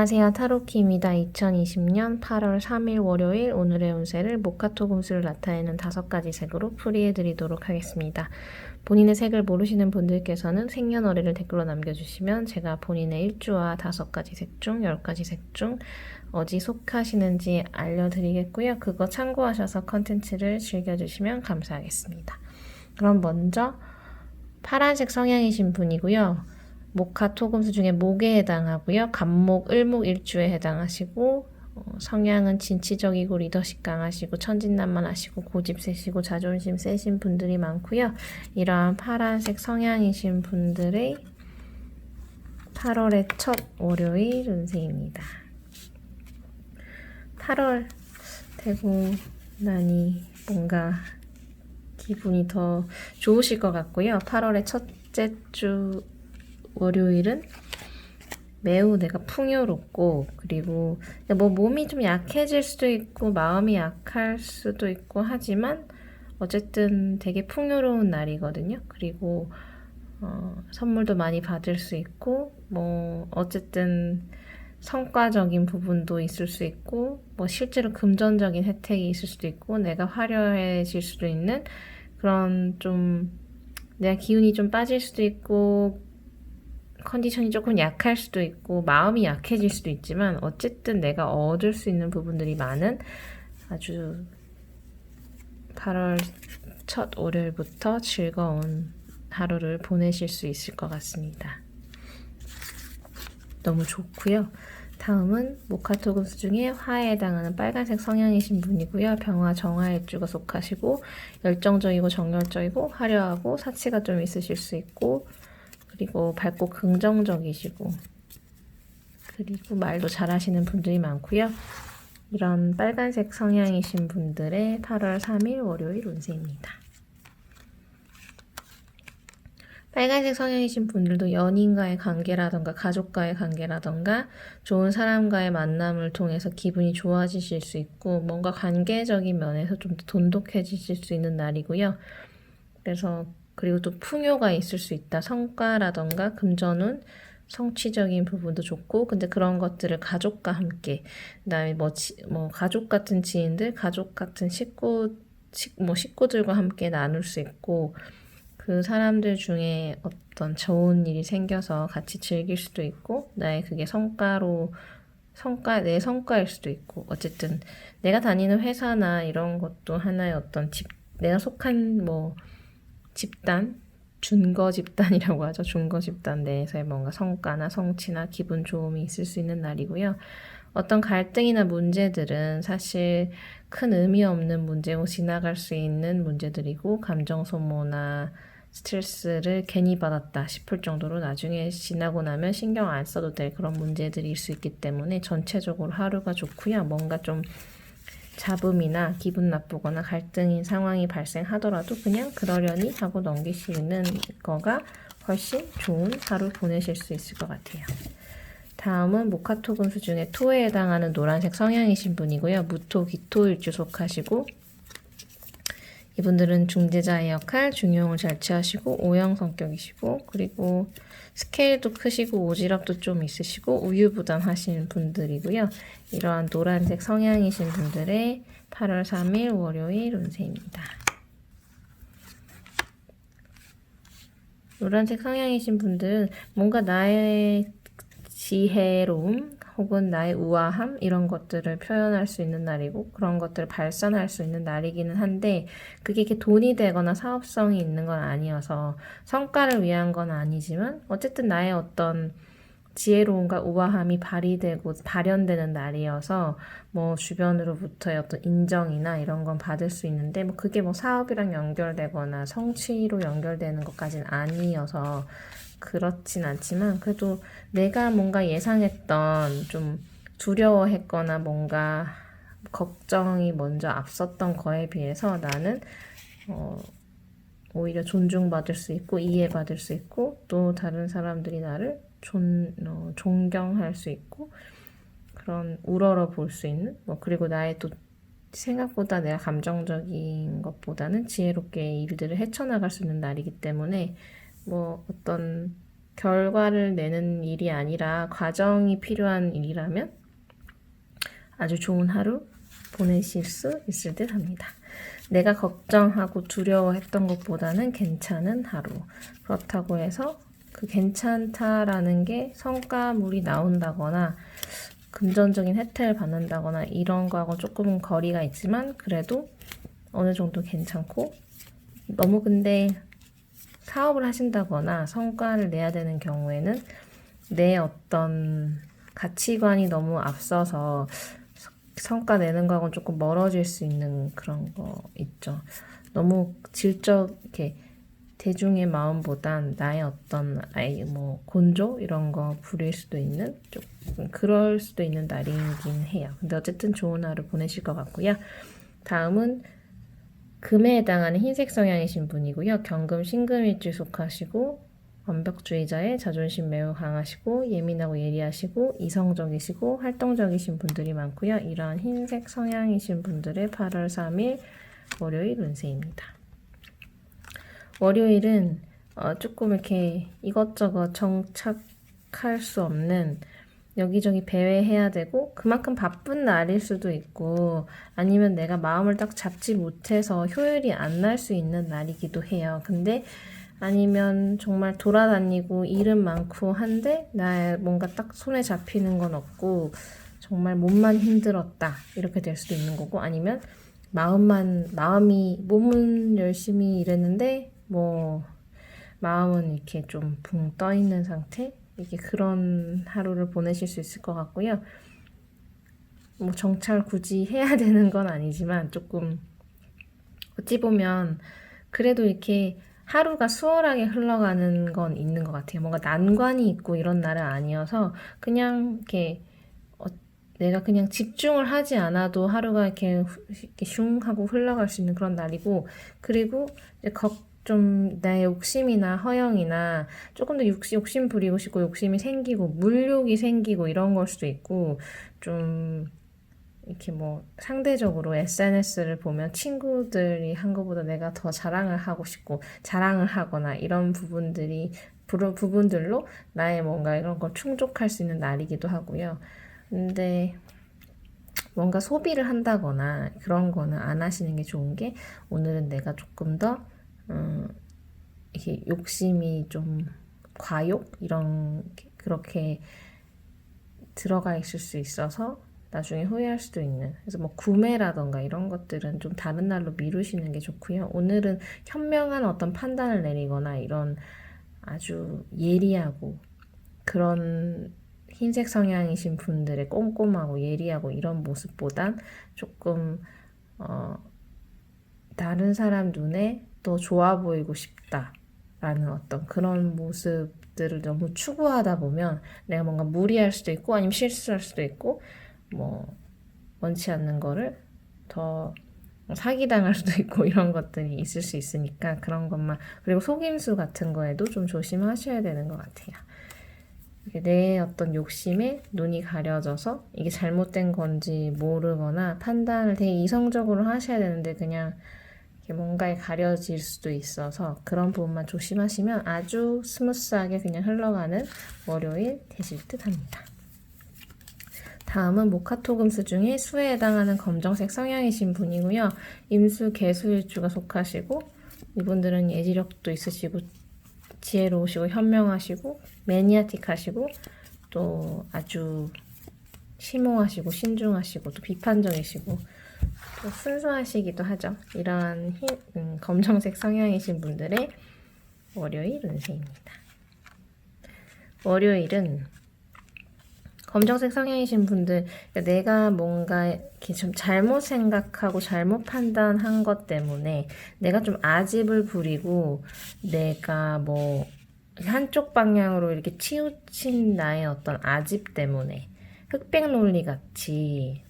안녕하세요. 타로키입니다. 2020년 8월 3일 월요일 오늘의 운세를 모카토금수를 나타내는 5가지 색으로 풀이해드리도록 하겠습니다. 본인의 색을 모르시는 분들께서는 생년월일을 댓글로 남겨주시면 제가 본인의 일주와 5가지 색 중 10가지 색 중 어디 속하시는지 알려드리겠고요. 그거 참고하셔서 컨텐츠를 즐겨주시면 감사하겠습니다. 그럼 먼저 파란색 성향이신 분이고요. 목화토금수 중에 목에 해당하고요. 간목, 을목, 일주에 해당하시고 성향은 진취적이고 리더십 강하시고 천진난만하시고 고집 세시고 자존심 세신 분들이 많고요. 이러한 파란색 성향이신 분들의 8월의 첫 월요일 운세입니다. 8월 되고 나니 뭔가 기분이 더 좋으실 것 같고요. 8월의 첫째 주 월요일은 매우 내가 풍요롭고 그리고 뭐 몸이 좀 약해질 수도 있고 마음이 약할 수도 있고 하지만 어쨌든 되게 풍요로운 날이거든요. 그리고 선물도 많이 받을 수 있고 뭐 어쨌든 성과적인 부분도 있을 수 있고 뭐 실제로 금전적인 혜택이 있을 수도 있고 내가 화려해질 수도 있는 그런 좀 내가 기운이 좀 빠질 수도 있고 컨디션이 조금 약할 수도 있고 마음이 약해질 수도 있지만 어쨌든 내가 얻을 수 있는 부분들이 많은 아주 8월 첫 월요일부터 즐거운 하루를 보내실 수 있을 것 같습니다. 너무 좋고요. 다음은 모카토금수 중에 화에 해당하는 빨간색 성향이신 분이고요. 병화, 정화일주가 속하시고 열정적이고 정열적이고 화려하고 사치가 좀 있으실 수 있고 그리고 밝고 긍정적이시고 그리고 말도 잘하시는 분들이 많고요. 이런 빨간색 성향이신 분들의 8월 3일 월요일 운세입니다. 빨간색 성향이신 분들도 연인과의 관계라던가 가족과의 관계라던가 좋은 사람과의 만남을 통해서 기분이 좋아지실 수 있고 뭔가 관계적인 면에서 좀 더 돈독해지실 수 있는 날이고요. 그래서 그리고 또 풍요가 있을 수 있다. 성과라던가 금전운, 성취적인 부분도 좋고 근데 그런 것들을 가족과 함께 그다음에 뭐 가족 같은 지인들, 가족 같은 식구들과 함께 나눌 수 있고 그 사람들 중에 어떤 좋은 일이 생겨서 같이 즐길 수도 있고 나의 그게 내 성과일 수도 있고 어쨌든 내가 다니는 회사나 이런 것도 하나의 어떤 내가 속한 뭐 집단, 준거 집단이라고 하죠. 준거 집단 내에서의 뭔가 성과나 성취나 기분 좋음이 있을 수 있는 날이고요. 어떤 갈등이나 문제들은 사실 큰 의미 없는 문제고 지나갈 수 있는 문제들이고 감정 소모나 스트레스를 괜히 받았다 싶을 정도로 나중에 지나고 나면 신경 안 써도 될 그런 문제들일 수 있기 때문에 전체적으로 하루가 좋고요. 뭔가 좀 잡음이나 기분 나쁘거나 갈등인 상황이 발생하더라도 그냥 그러려니 하고 넘기시는 거가 훨씬 좋은 하루 보내실 수 있을 것 같아요. 다음은 모카토금수 중에 토에 해당하는 노란색 성향이신 분이고요. 무토, 기토 일주 속하시고 이분들은 중재자의 역할, 중용을 잘 취하시고 O형 성격이시고 그리고 스케일도 크시고 오지랖도 좀 있으시고 우유부단하신 분들이고요. 이러한 노란색 성향이신 분들의 8월 3일 월요일 운세입니다. 노란색 성향이신 분들은 뭔가 나의 지혜로움 혹은 나의 우아함 이런 것들을 표현할 수 있는 날이고 그런 것들을 발산할 수 있는 날이기는 한데 그게 이렇게 돈이 되거나 사업성이 있는 건 아니어서 성과를 위한 건 아니지만 어쨌든 나의 어떤 지혜로움과 우아함이 발현되는 날이어서 뭐 주변으로부터의 어떤 인정이나 이런 건 받을 수 있는데 뭐 그게 뭐 사업이랑 연결되거나 성취로 연결되는 것까지는 아니어서 그렇진 않지만 그래도 내가 뭔가 예상했던 좀 두려워했거나 뭔가 걱정이 먼저 앞섰던 거에 비해서 나는 오히려 존중받을 수 있고 이해받을 수 있고 또 다른 사람들이 나를 존경할 수 있고 그런 우러러 볼 수 있는 그리고 나의 또 생각보다 내가 감정적인 것보다는 지혜롭게 일들을 헤쳐나갈 수 있는 날이기 때문에 뭐 어떤 결과를 내는 일이 아니라 과정이 필요한 일이라면 아주 좋은 하루 보내실 수 있을 듯 합니다. 내가 걱정하고 두려워했던 것보다는 괜찮은 하루. 그렇다고 해서 그 괜찮다라는 게 성과물이 나온다거나 금전적인 혜택을 받는다거나 이런 거하고 조금 거리가 있지만 그래도 어느 정도 괜찮고 너무 근데 사업을 하신다거나 성과를 내야 되는 경우에는 내 어떤 가치관이 너무 앞서서 성과 내는 거하고는 조금 멀어질 수 있는 그런 거 있죠. 너무 질적이렇게 대중의 마음보단 나의 어떤 곤조 이런 거 부릴 수도 있는 조금 그럴 수도 있는 날이긴 해요. 근데 어쨌든 좋은 하루 보내실 것 같고요. 다음은 금에 해당하는 흰색 성향이신 분이고요. 경금, 신금일주 속하시고 완벽주의자의 자존심 매우 강하시고 예민하고 예리하시고 이성적이시고 활동적이신 분들이 많고요. 이러한 흰색 성향이신 분들의 8월 3일 월요일 운세입니다. 월요일은 조금 이렇게 이것저것 정착할 수 없는 여기저기 배회해야 되고 그만큼 바쁜 날일 수도 있고 아니면 내가 마음을 딱 잡지 못해서 효율이 안 날 수 있는 날이기도 해요. 근데 아니면 정말 돌아다니고 일은 많고 한데 나 뭔가 딱 손에 잡히는 건 없고 정말 몸만 힘들었다 이렇게 될 수도 있는 거고 아니면 몸은 열심히 일했는데 마음은 이렇게 좀 붕 떠 있는 상태? 이게 그런 하루를 보내실 수 있을 것 같고요. 정찰 굳이 해야 되는 건 아니지만 조금 어찌 보면 그래도 이렇게 하루가 수월하게 흘러가는 건 있는 것 같아요. 뭔가 난관이 있고 이런 날은 아니어서 그냥 이렇게 내가 그냥 집중을 하지 않아도 하루가 이렇게 슝 하고 흘러갈 수 있는 그런 날이고 그리고 이제 좀 내 욕심이나 허영이나 조금 더 욕심 부리고 싶고 욕심이 생기고 물욕이 생기고 이런 걸 수도 있고 좀 이렇게 상대적으로 SNS를 보면 친구들이 한 것보다 내가 더 자랑을 하고 싶고 자랑을 하거나 이런 부분들로 나의 뭔가 이런 걸 충족할 수 있는 날이기도 하고요. 근데 뭔가 소비를 한다거나 그런 거는 안 하시는 게 좋은 게 오늘은 내가 조금 더 이렇게 욕심이 좀 과욕 그렇게 들어가 있을 수 있어서 나중에 후회할 수도 있는 그래서 구매라던가 이런 것들은 좀 다른 날로 미루시는 게 좋고요. 오늘은 현명한 어떤 판단을 내리거나 이런 아주 예리하고 그런 흰색 성향이신 분들의 꼼꼼하고 예리하고 이런 모습보단 조금 다른 사람 눈에 더 좋아 보이고 싶다라는 어떤 그런 모습들을 너무 추구하다 보면 내가 뭔가 무리할 수도 있고 아니면 실수할 수도 있고 원치 않는 거를 더 사기당할 수도 있고 이런 것들이 있을 수 있으니까 그런 것만 그리고 속임수 같은 거에도 좀 조심하셔야 되는 것 같아요. 내 어떤 욕심에 눈이 가려져서 이게 잘못된 건지 모르거나 판단을 되게 이성적으로 하셔야 되는데 그냥 뭔가에 가려질 수도 있어서 그런 부분만 조심하시면 아주 스무스하게 그냥 흘러가는 월요일 되실 듯 합니다. 다음은 목화토금수 중에 수에 해당하는 검정색 성향이신 분이고요. 임수, 개수일주가 속하시고 이분들은 예지력도 있으시고 지혜로우시고 현명하시고 매니아틱하시고 또 아주 심오하시고 신중하시고 또 비판적이시고 또 순수하시기도 하죠. 이러한 검정색 성향이신 분들의 월요일 운세입니다. 월요일은 검정색 성향이신 분들 내가 뭔가 이렇게 좀 잘못 생각하고 잘못 판단한 것 때문에 내가 좀 아집을 부리고 내가 한쪽 방향으로 이렇게 치우친 나의 어떤 아집 때문에 흑백 논리 같이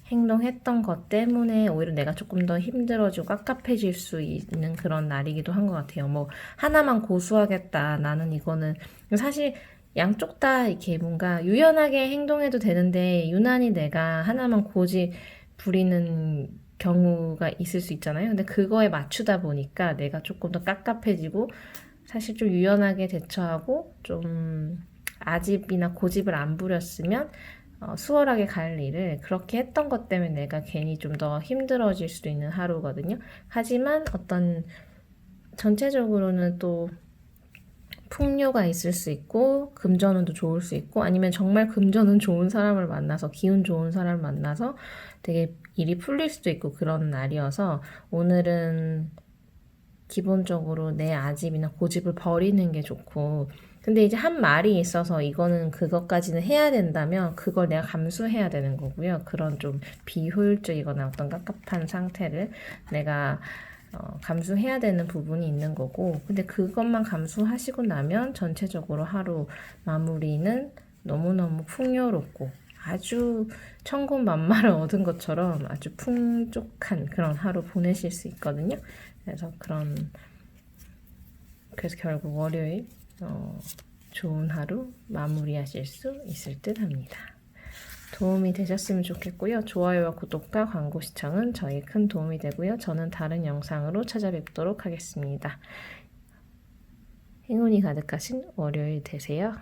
행동했던 것 때문에 오히려 내가 조금 더 힘들어지고 깝깝해질 수 있는 그런 날이기도 한 것 같아요. 하나만 고수하겠다. 나는 이거는 사실 양쪽 다 이렇게 뭔가 유연하게 행동해도 되는데 유난히 내가 하나만 고집 부리는 경우가 있을 수 있잖아요. 근데 그거에 맞추다 보니까 내가 조금 더 깝깝해지고 사실 좀 유연하게 대처하고 좀 아집이나 고집을 안 부렸으면 수월하게 갈 일을 그렇게 했던 것 때문에 내가 괜히 좀 더 힘들어질 수도 있는 하루거든요. 하지만 어떤 전체적으로는 또 풍요가 있을 수 있고 금전운도 좋을 수 있고 아니면 정말 금전운 좋은 사람을 만나서 기운 좋은 사람을 만나서 되게 일이 풀릴 수도 있고 그런 날이어서 오늘은 기본적으로 내 아집이나 고집을 버리는 게 좋고 근데 이제 한 말이 있어서 이거는 그것까지는 해야 된다면 그걸 내가 감수해야 되는 거고요. 그런 좀 비효율적이거나 어떤 깝깝한 상태를 내가 감수해야 되는 부분이 있는 거고 근데 그것만 감수하시고 나면 전체적으로 하루 마무리는 너무너무 풍요롭고 아주 천군만마를 얻은 것처럼 아주 풍족한 그런 하루 보내실 수 있거든요. 그래서 결국 월요일 좋은 하루 마무리하실 수 있을 듯 합니다. 도움이 되셨으면 좋겠고요. 좋아요와 구독과 광고 시청은 저희 큰 도움이 되고요. 저는 다른 영상으로 찾아뵙도록 하겠습니다. 행운이 가득하신 월요일 되세요.